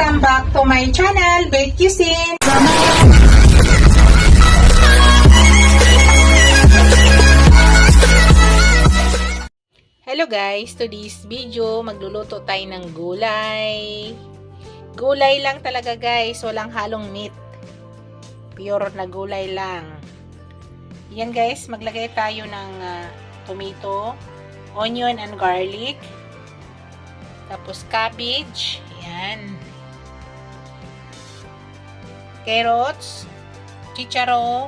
Welcome back to my channel, Bake Cuisine. Hello guys, today's video, magluluto tayo ng gulay. Gulay lang talaga guys, walang halong meat. Pure na gulay lang. Yan guys, maglagay tayo ng tomato, onion and garlic. Tapos cabbage, yan. Carrots, chicharo,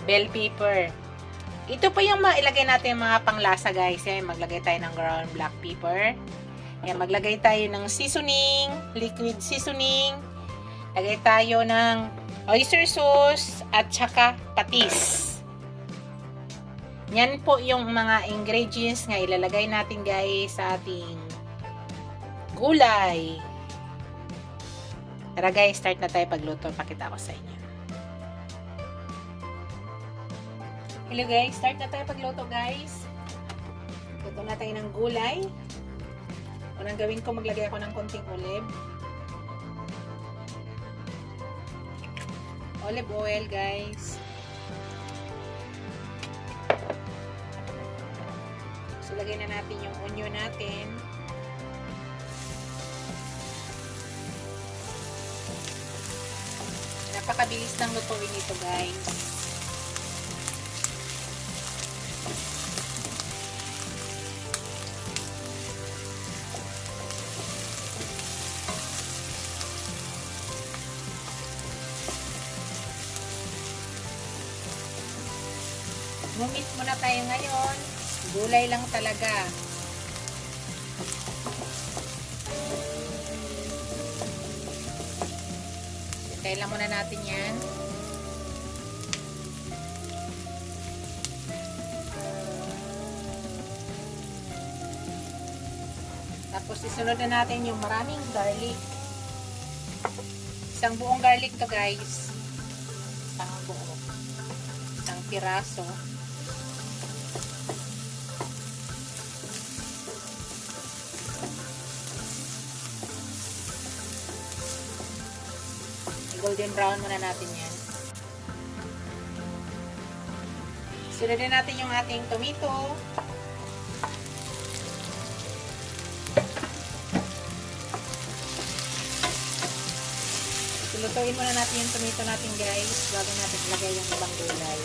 bell pepper. Ito pa yung mailagay natin mga panglasa guys. Yan, maglagay tayo ng ground black pepper. Yan, maglagay tayo ng seasoning, liquid seasoning. Lagay tayo ng oyster sauce at saka patis. Yan po yung mga ingredients nga ilalagay natin guys sa ating gulay. Tara guys, start na tayo pagluto. Pakita ko sa inyo. Hello guys, start na tayo pagluto guys. Luto na tayo ng gulay. Unang gawin ko, maglagay ako ng konting olive. Olive oil guys. So lagay na natin yung onion natin. Napakabilis ng lutuin ito guys. Mumit muna tayo ngayon. Gulay lang talaga. Hintayin lang muna natin yan. Tapos isunod na natin yung maraming garlic. Isang buong garlic to guys. Isang buo. Isang piraso. Golden brown muna natin yan. Sunodin natin yung ating tomato. Lutuin muna natin yung tomato natin guys bago natin ilagay yung ibang gulay.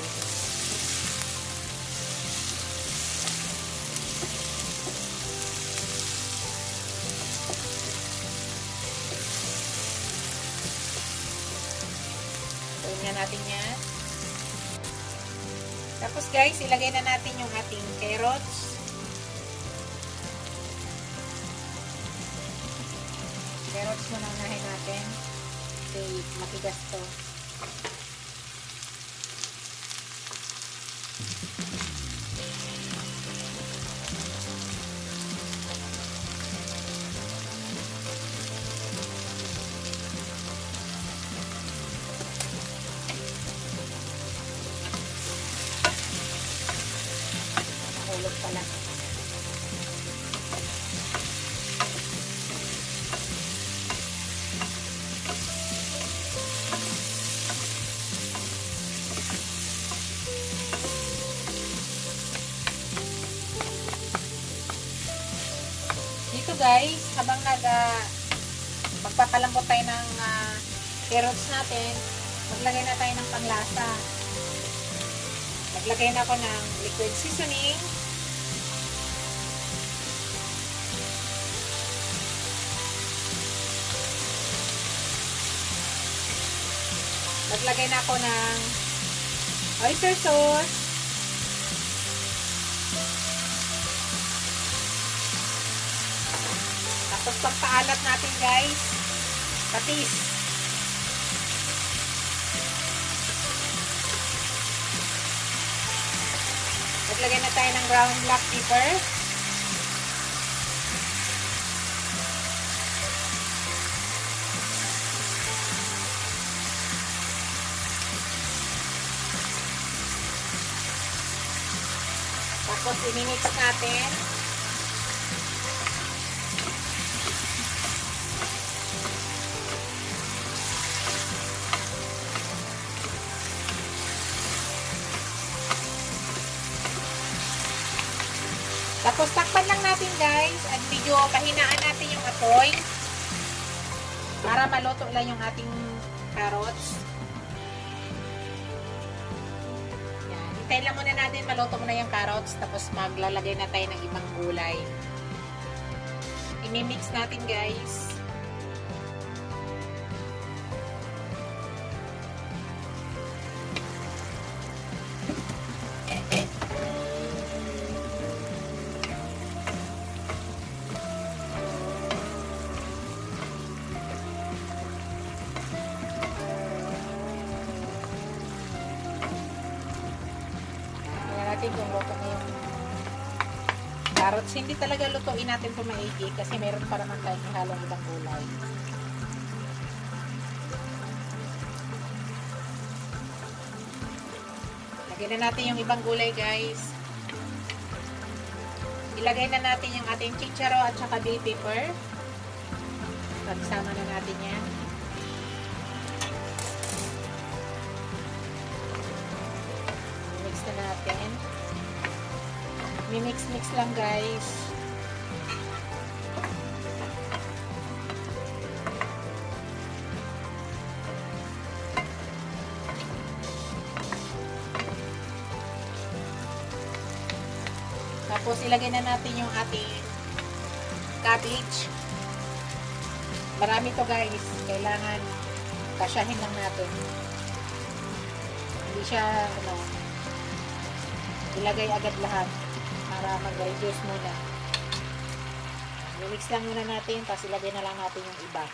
Natin yan. Tapos guys, ilagay na natin yung ating carrots. Carrots muna unahin natin. Kasi matigas to. Pala. Dito guys, habang magpapalambot tayo ng carrots natin, maglagay na tayo ng panglasa. Maglagay na ako ng liquid seasoning. Maglagay na ako ng oyster sauce. Tapos pagpaalat natin guys, patis. Maglagay na tayo ng ground black pepper. Tapos i-mix natin. Tapos takpan lang natin guys at medyo pahinaan natin yung apoy para maluto lang yung ating carrots. Yan. Hintayin lang muna natin maluto muna yung carrots tapos maglalagay na tayo ng ibang gulay. I-mix natin guys. Kung luto na yung carrots. Hindi talaga lutuin natin ito maigi kasi meron pa naman tayong ihalong ibang gulay. Lagyan na natin yung ibang gulay guys. Ilagay na natin yung ating chicharo at saka bell pepper. Pagsama na natin yan. Mix na natin. Mix lang guys. Tapos ilagay na natin yung ating cabbage. Marami to guys. Kailangan kasyahin lang natin. Hindi siya ilagay agad lahat para mag-reduce muna. I-mix lang muna natin, tapos ilagay na lang natin yung iba.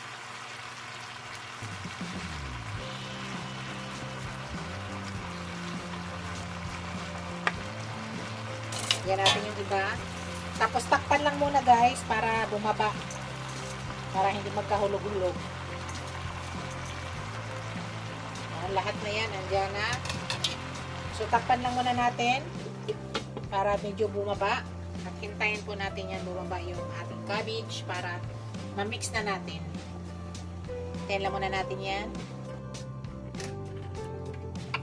Yan natin yung iba. Tapos takpan lang muna guys para bumaba. Para hindi magkahulog-hulog. Lahat na yan, andyan na. So takpan lang muna natin para medyo bumaba at hintayin po natin yan bumaba yung ating cabbage para ma-mix na natin. Hintayin lang muna natin yan.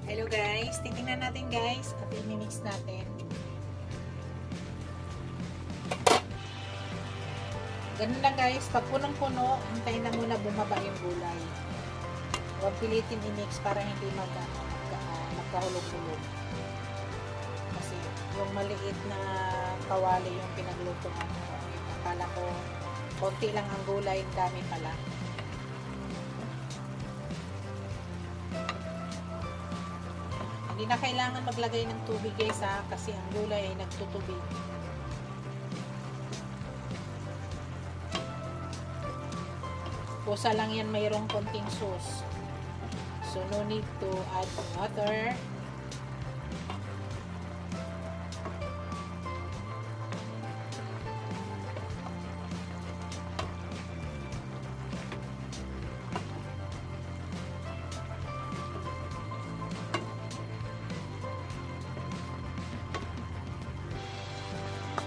Hello guys, titingnan natin guys at i-mix natin. Ganun lang guys, pag punong-puno, hintayin lang muna bumaba yung gulay. Huwag pilitin i-mix para hindi magkahulog-hulog. Yung maliit na kawali yung pinaglutuan ko. Akala ko, konti lang ang gulay, dami pala. Hindi na kailangan maglagay ng tubig guys ha, kasi ang gulay ay nagtutubig. Pusa lang yan, mayroong konting sauce. So, no need to add water.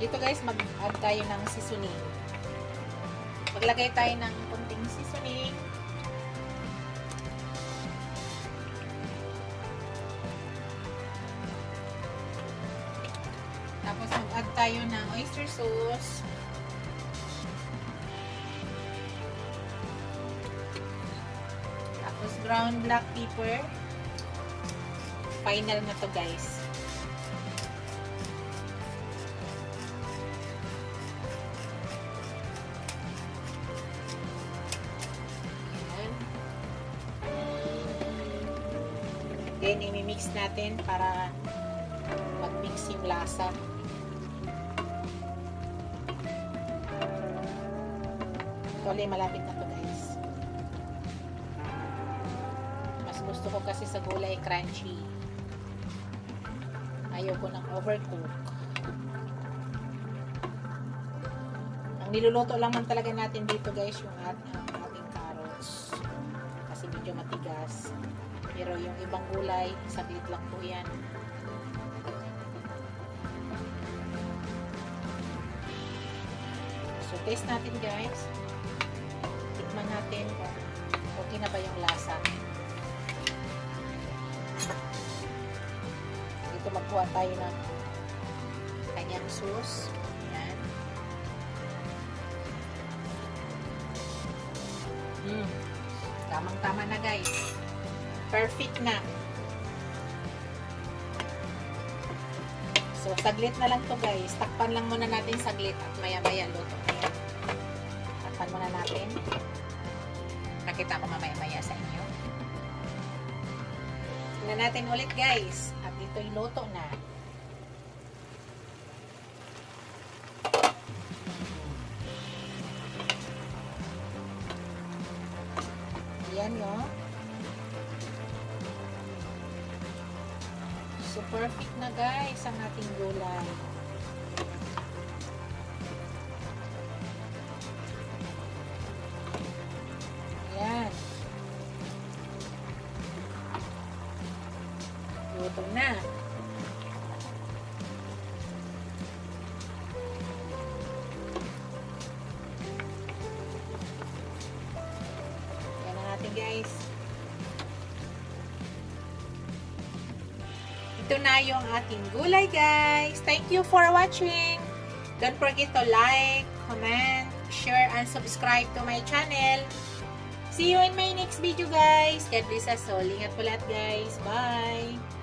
Dito guys, mag-add tayo ng seasoning. Maglagay tayo ng konting seasoning. Tapos mag-add tayo ng oyster sauce. Tapos ground black pepper. Final na to guys. Then, i-mix natin para mag-mix yung lasa. Actually, malapit na to guys. Mas gusto ko kasi sa gulay crunchy. Ayoko ng overcook. Ang niluluto lang man talaga natin dito guys, yung ating carrots. Kasi medyo matigas. Pero yung ibang gulay, saglit lang po yan. So, taste natin guys. Tikman natin kung okay na ba yung lasa. Dito magkuha tayo ng kanyang sauce. Yan. Tamang-tama na guys. Perfect na. So, saglit na lang to guys. Takpan lang muna natin saglit at maya-maya luto na yan. Takpan muna natin. Nakita ko mamaya-maya sa inyo. Tingnan natin ulit guys. At ito'y luto na. Ayan yun. So, perfect na guys ang ating gulay. Ayan. Luto na. Ayan na natin guys. Ito na yung ating gulay guys. Thank you for watching. Don't forget to like, comment, share, and subscribe to my channel. See you in my next video guys. God bless us all. Ingat po lahat guys. Bye!